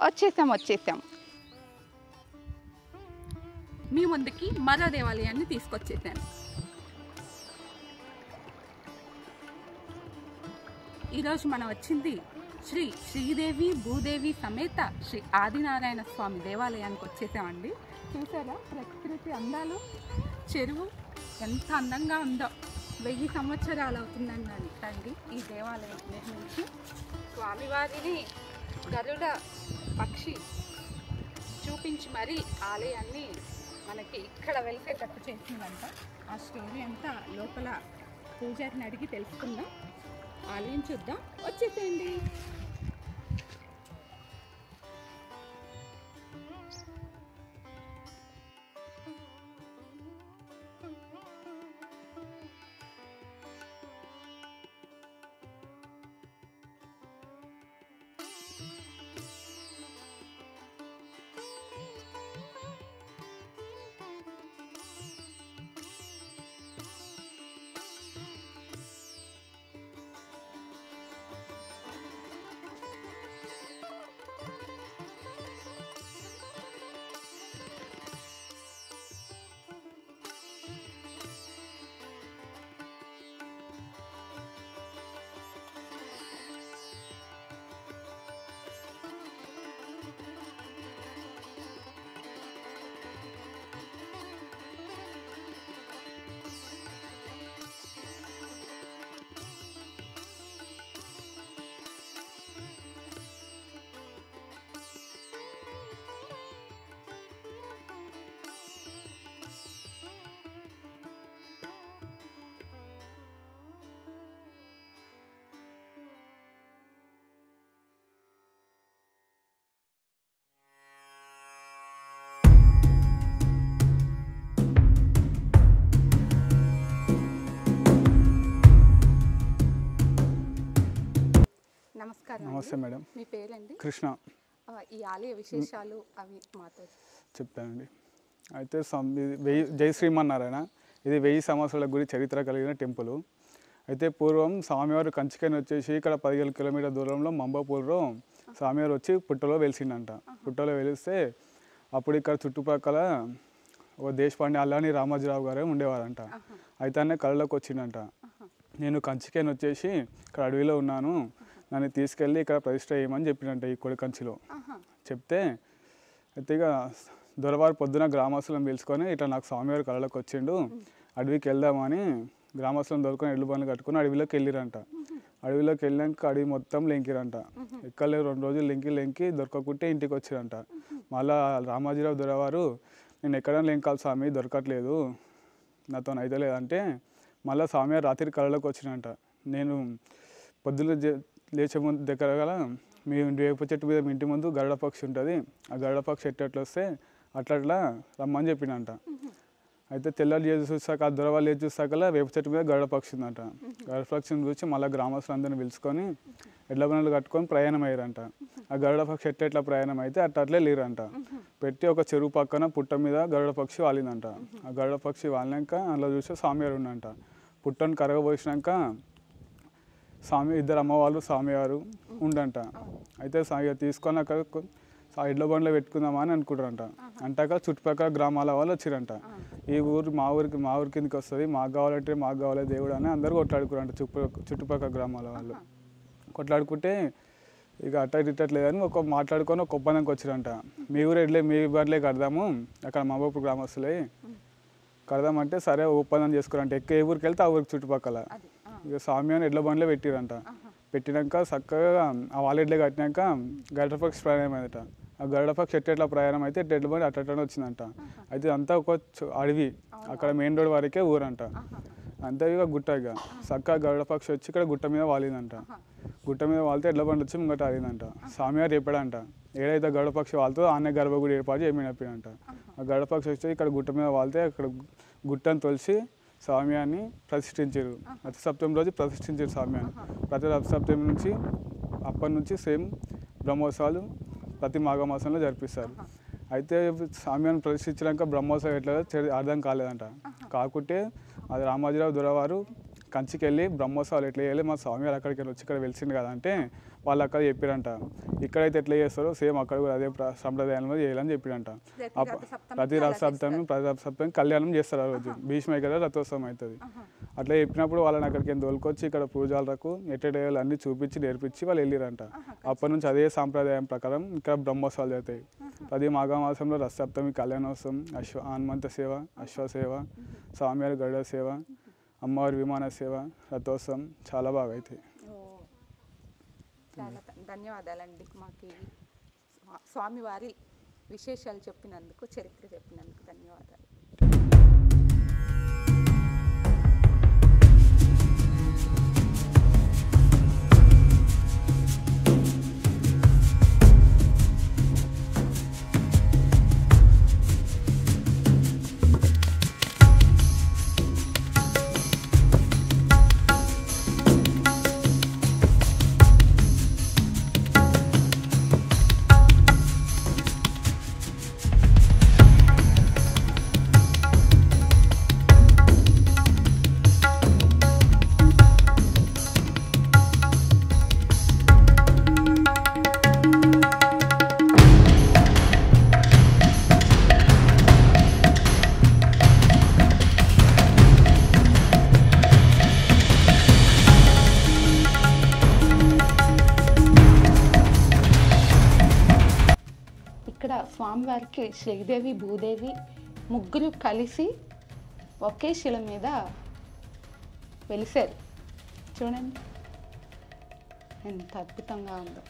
వచ్చేసాం. మీ ముందుకి మరో దేవాలయాన్ని తీసుకొచ్చేసాను. ఈరోజు మనం వచ్చింది శ్రీ శ్రీదేవి భూదేవి సమేత శ్రీ ఆదినారాయణ స్వామి దేవాలయానికి వచ్చేసామండి. చూసారా ప్రకృతి అందాలు, చెరువు ఎంత అందంగా ఉందో. 1000 సంవత్సరాలు అవుతుందండి ఈ దేవాలయం నిర్మించి. స్వామివారిని గరుడ పక్షి చూపించి మరీ ఆలయాన్ని మనకి ఇక్కడ వెలిసేటట్టు చేసిందంట. ఆ స్టోరీ అంతా లోపల పూజారిని అడిగి తెలుసుకుందాం. ఆలయం చూద్దాం, వచ్చేసేయండి. నమస్తే మేడం. మీ పేరండి? కృష్ణ. ఈ ఆలయ విశేషాలు అవి మాతో చెప్పానండి. అయితే జై శ్రీమన్నారాయణ, ఇది 1000 సంవత్సరాల గుడి చరిత్ర కలిగిన టెంపుల్. అయితే పూర్వం స్వామివారు కంచికని వచ్చేసి ఇక్కడ 15 కిలోమీటర్ల దూరంలో మంబాపూర్లో స్వామివారు వచ్చి పుట్టలో వెలిసిండంట. పుట్టలో వెలిస్తే అప్పుడు ఇక్కడ చుట్టుపక్కల ఓ దేశపాండే అల్లాని రామాజీరావు గారే ఉండేవారంట. అయితే అన్న కళ్ళలోకి వచ్చిందంట, నేను కంచికని వచ్చేసి ఇక్కడ అడవిలో ఉన్నాను, నన్ను తీసుకెళ్ళి ఇక్కడ ప్రతిష్ట చేయమని చెప్పినంట ఈ కొడికంచిలో. చెప్తే అయితే ఇక దొరవారు పొద్దున గ్రామస్తులను పిలుచుకొని ఇట్లా నాకు స్వామివారి కళలోకి వచ్చిండు, అడవికి వెళ్దామని గ్రామస్తులను దొరుకుని ఎడ్లు బండ్లు కట్టుకుని అడవిలోకి వెళ్ళిరంట. అడవిలోకి వెళ్ళాక అడవి మొత్తం లెంకిరంట. ఎక్కలే 2 రోజులు లెంకి దొరకకుంటే ఇంటికి వచ్చిరంట. మళ్ళీ రామాజీరావు దొరవారు, నేను ఎక్కడైనా లెంకాలి స్వామి, దొరకట్లేదు, నాతో అయితే లేదంటే మళ్ళీ స్వామివారు రాత్రి కళలోకి వచ్చినంట. నేను పొద్దున లేచే ముందు దగ్గర గల మీ వేప చెట్టు మీద మీ ఇంటి ముందు గరుడ పక్షి ఉంటుంది, ఆ గరుడ పక్షి ఎట్లా వస్తే అట్లా రమ్మని చెప్పినంట. అయితే తెల్లారు లేచి చూసాక ఆ దొరవాళ్ళు లేచి చూసాకలా వేప చెట్టు మీద గరుడ పక్షి ఉందంట. గరుడ పక్షిని చూసి మళ్ళీ గ్రామస్తులందరినీ పిలుచుకొని ఎడ్ల బండ్లు కట్టుకొని ప్రయాణం అయ్యారంట. ఆ గరుడ పక్షి ఎట్లా ప్రయాణం అయితే అట్లే లేరంట. పెట్టి ఒక చెరువు పక్కన పుట్ట మీద గరుడ పక్షి వాలిందంట. ఆ గరుడ పక్షి వాలినాక అందులో చూస్తే స్వామివారు ఉండంట. పుట్టను కరగబోసినాక ఇద్దరు అమ్మవాళ్ళు స్వామివారు ఉండంట. అయితే తీసుకొని అక్కడ ఎడ్ల బండ్లో పెట్టుకుందామని అనుకుంటారంట. అంటాక చుట్టుపక్కల గ్రామాల వాళ్ళు వచ్చిరంట. ఈ ఊరు మా ఊరి కిందకి వస్తుంది, మాకు కావాలి దేవుడు అని అందరూ కొట్లాడుకురంట. చుట్టుపక్కల గ్రామాల వాళ్ళు కొట్లాడుకుంటే ఇక ఇట్టట్లేదని మాట్లాడుకొని ఒక ఒప్పందంకి వచ్చిరంట. మీ ఊరు మీ బండ్లే కడదాము, అక్కడ మాబాపు గ్రామస్తులే కడదామంటే సరే ఒప్పందం చేసుకురంట. ఏ ఊరికి వెళ్తే ఆ ఊరికి చుట్టుపక్కల ఇక స్వామివారిని ఎడ్ల బండ్లో పెట్టిరంట. పెట్టినాక చక్కగా ఆ వాళ్ళ ఎడ్లే కట్టినాక గరుడపక్షి ప్రయాణం అయిందట. ఆ గరుడపక్షి ఎట్లా ప్రయాణం అయితే ఎడ్ల బండి అట్లనే వచ్చిందంట. అయితే అంతా ఒక అడవి, అక్కడ మెయిన్ రోడ్ వరకే ఊరంట. అంతే ఇక గుట్ట ఇక చక్కగా గరుడపక్షి వచ్చి ఇక్కడ గుట్ట మీద వాలిందంట. గుట్ట మీద వాళ్తే ఎడ్ల బండి వచ్చి ముంగట ఆడిందంట. స్వామివారు చెప్పాడంట, ఏడైతే గరుడపక్షి వాళ్తుందో ఆనే గర్భగుడి ఏర్పాటు చేయమని చెప్పినంట. ఆ గరుడపక్షి వచ్చి ఇక్కడ గుట్ట మీద వాళ్తే అక్కడ గుట్టను తొలిసి స్వామివారిని ప్రతిష్ఠించారు. ప్రతి సప్తమి రోజు ప్రతిష్ఠించారు స్వామివారిని. ప్రతి సప్తమి నుంచి అప్పటి నుంచి సేమ్ బ్రహ్మోత్సవాలు ప్రతి మాఘమాసంలో జరిపిస్తారు. అయితే స్వామివారిని ప్రతిష్ఠించాక బ్రహ్మోత్సవం ఎట్లా అర్థం కాలేదంట. కాకుంటే అది రామాజీరావు దొరవారు కంచికి వెళ్ళి బ్రహ్మోత్సవాలు ఎట్లా చేయాలి, మా స్వామివారు అక్కడికి వచ్చి ఇక్కడ వెలిసింది కదా అంటే వాళ్ళు అక్కడ చెప్పారంట, ఇక్కడైతే ఎట్లా చేస్తారో సేమ్ అక్కడ కూడా అదే సంప్రదాయంలో చేయాలని చెప్పారంట. ప్రతి రథసప్తమి కళ్యాణం చేస్తారు ఆ రోజు, భీష్మైక రథోత్సవం అవుతుంది. అట్లా చెప్పినప్పుడు వాళ్ళని అక్కడికి తోలుకొచ్చి ఇక్కడ పూజలకు ఎట్టేయాలి అన్నీ చూపించి నేర్పించి వాళ్ళు వెళ్ళిరంట. అప్పటి నుంచి అదే సాంప్రదాయం ప్రకారం ఇక్కడ బ్రహ్మోత్సవాలు జరుగుతాయి. ప్రతి మాఘమాసంలో రథసప్తమి, కళ్యాణోత్సవం, హనుమంత సేవ, అశ్వసేవ, స్వామివారి గరుడ సేవ, అమ్మవారి విమాన సేవ, రథోత్సవం చాలా బాగా అవుతాయి. చాలా ధన్యవాదాలండి. మాకు స్వామివారి విశేషాలు చెప్పినందుకు, చరిత్ర చెప్పినందుకు ధన్యవాదాలు. స్వామివారికి శ్రీదేవి, భూదేవి ముగ్గురు కలిసి ఒకే శిల మీద వెలిసారు. చూడండి ఎంత అద్భుతంగా ఉందో.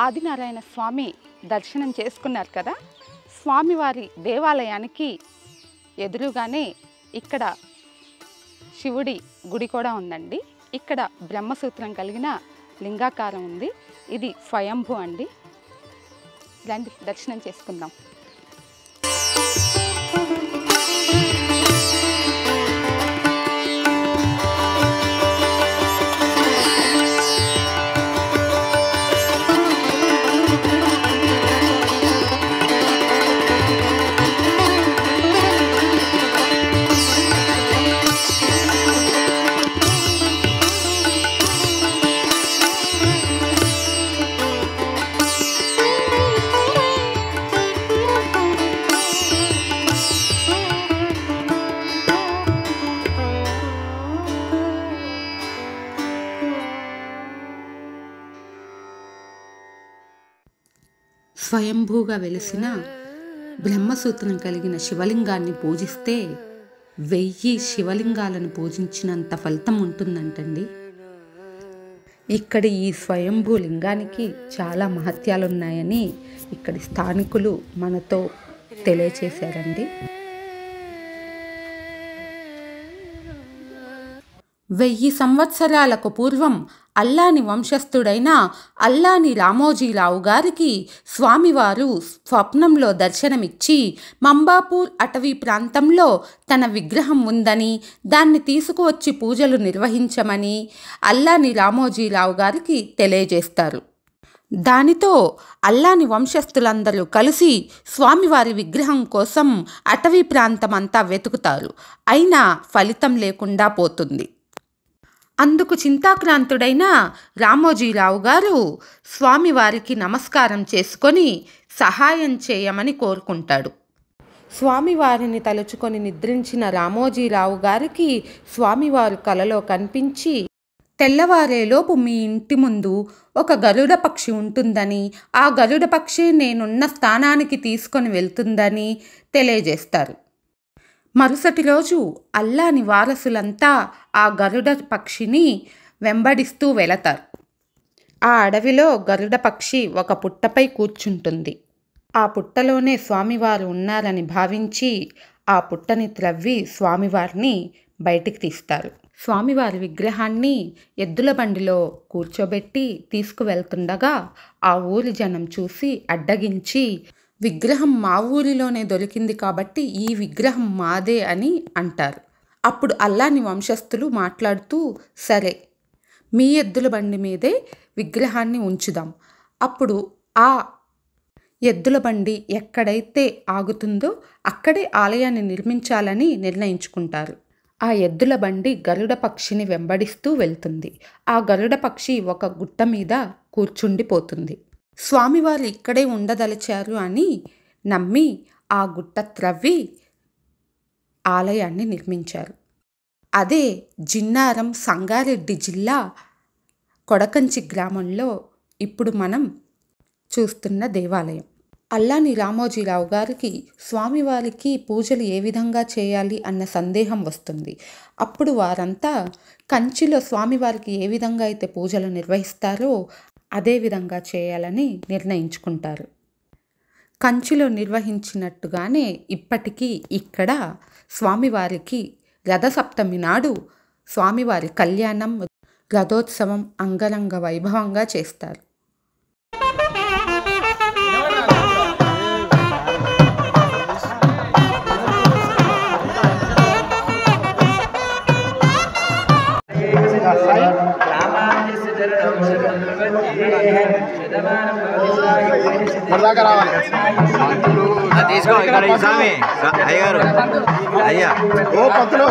ఆదినారాయణ స్వామి దర్శనం చేసుకున్నారు కదా. స్వామివారి దేవాలయానికి ఎదురుగానే ఇక్కడ శివుడి గుడి కూడా ఉందండి. ఇక్కడ బ్రహ్మసూత్రం కలిగిన లింగాకారం ఉంది. ఇది స్వయంభూ అండి. రండి దర్శనం చేసుకుందాం. స్వయంభూగా వెలిసిన బ్రహ్మసూత్రం కలిగిన శివలింగాన్ని పూజిస్తే 1000 శివలింగాలను పూజించినంత ఫలితం ఉంటుందంటండి. ఇక్కడి ఈ స్వయంభూ లింగానికి చాలా మహత్యాలున్నాయని ఇక్కడి స్థానికులు మనతో తెలియచేశారండి. 1000 సంవత్సరాలకు పూర్వం అల్లాని వంశస్థుడైన అల్లాని రామోజీరావు గారికి స్వామివారు స్వప్నంలో దర్శనమిచ్చి మంబాపూర్ అటవీ ప్రాంతంలో తన విగ్రహం ఉందని, దాన్ని తీసుకువచ్చి పూజలు నిర్వహించమని అల్లాని రామోజీరావు గారికి తెలియజేస్తారు. దానితో అల్లాని వంశస్థులందరూ కలిసి స్వామివారి విగ్రహం కోసం అటవీ ప్రాంతమంతా వెతుకుతారు. అయినా ఫలితం లేకుండా పోతుంది. అందుకు చింతాక్రాంతుడైన రామోజీరావు గారు స్వామివారికి నమస్కారం చేసుకొని సహాయం చేయమని కోరుకుంటాడు. స్వామివారిని తలుచుకొని నిద్రించిన రామోజీరావు గారికి స్వామివారు కలలో కనిపించి, తెల్లవారేలోపు మీ ఇంటి ముందు ఒక గరుడ పక్షి ఉంటుందని, ఆ గరుడ పక్షి నేనున్న స్థానానికి తీసుకొని వెళ్తుందని తెలియజేస్తారు. మరుసటి రోజు అల్లాని వారసులంతా ఆ గరుడ పక్షిని వెంబడిస్తూ వెళతారు. ఆ అడవిలో గరుడ పక్షి ఒక పుట్టపై కూర్చుంటుంది. ఆ పుట్టలోనే స్వామివారు ఉన్నారని భావించి ఆ పుట్టని త్రవ్వి స్వామివారిని బయటికి తీస్తారు. స్వామివారి విగ్రహాన్ని ఎద్దుల బండిలో కూర్చోబెట్టి తీసుకువెళ్తుండగా ఆ ఊరి జనం చూసి అడ్డగించి, విగ్రహం మా ఊరిలోనే దొరికింది కాబట్టి ఈ విగ్రహం మాదే అని అంటారు. అప్పుడు అల్లాని వంశస్థులు మాట్లాడుతూ, సరే మీ ఎద్దుల బండి మీదే విగ్రహాన్ని ఉంచుదాం, అప్పుడు ఆ ఎద్దుల బండి ఎక్కడైతే ఆగుతుందో అక్కడే ఆలయాన్ని నిర్మించాలని నిర్ణయించుకుంటారు. ఆ ఎద్దుల బండి గరుడ పక్షిని వెంబడిస్తూ వెళ్తుంది. ఆ గరుడ పక్షి ఒక గుట్ట మీద కూర్చుండిపోతుంది. స్వామివారు ఇక్కడే ఉండదలిచారు అని నమ్మి ఆ గుట్ట త్రవ్వి ఆలయాన్ని నిర్మించారు. అదే జిన్నారం, సంగారెడ్డి జిల్లా కొడకంచి గ్రామంలో ఇప్పుడు మనం చూస్తున్న దేవాలయం. అల్లాని రామోజీరావు గారికి స్వామివారికి పూజలు ఏ విధంగా చేయాలి అన్న సందేహం వస్తుంది. అప్పుడు వారంతా కంచిలో స్వామివారికి ఏ విధంగా అయితే పూజలు నిర్వహిస్తారో అదే విధంగా చేయాలని నిర్ణయించుకుంటారు. కంచిలో నిర్వహించినట్టుగానే ఇప్పటికీ ఇక్కడ స్వామివారికి రథసప్తమి నాడు స్వామివారి కళ్యాణం, రథోత్సవం అంగరంగ వైభవంగా చేస్తారు. తీసుకో ఇక్కడ ఈ స్వామి అయ్యారు అయ్యా ఓ పత్తులు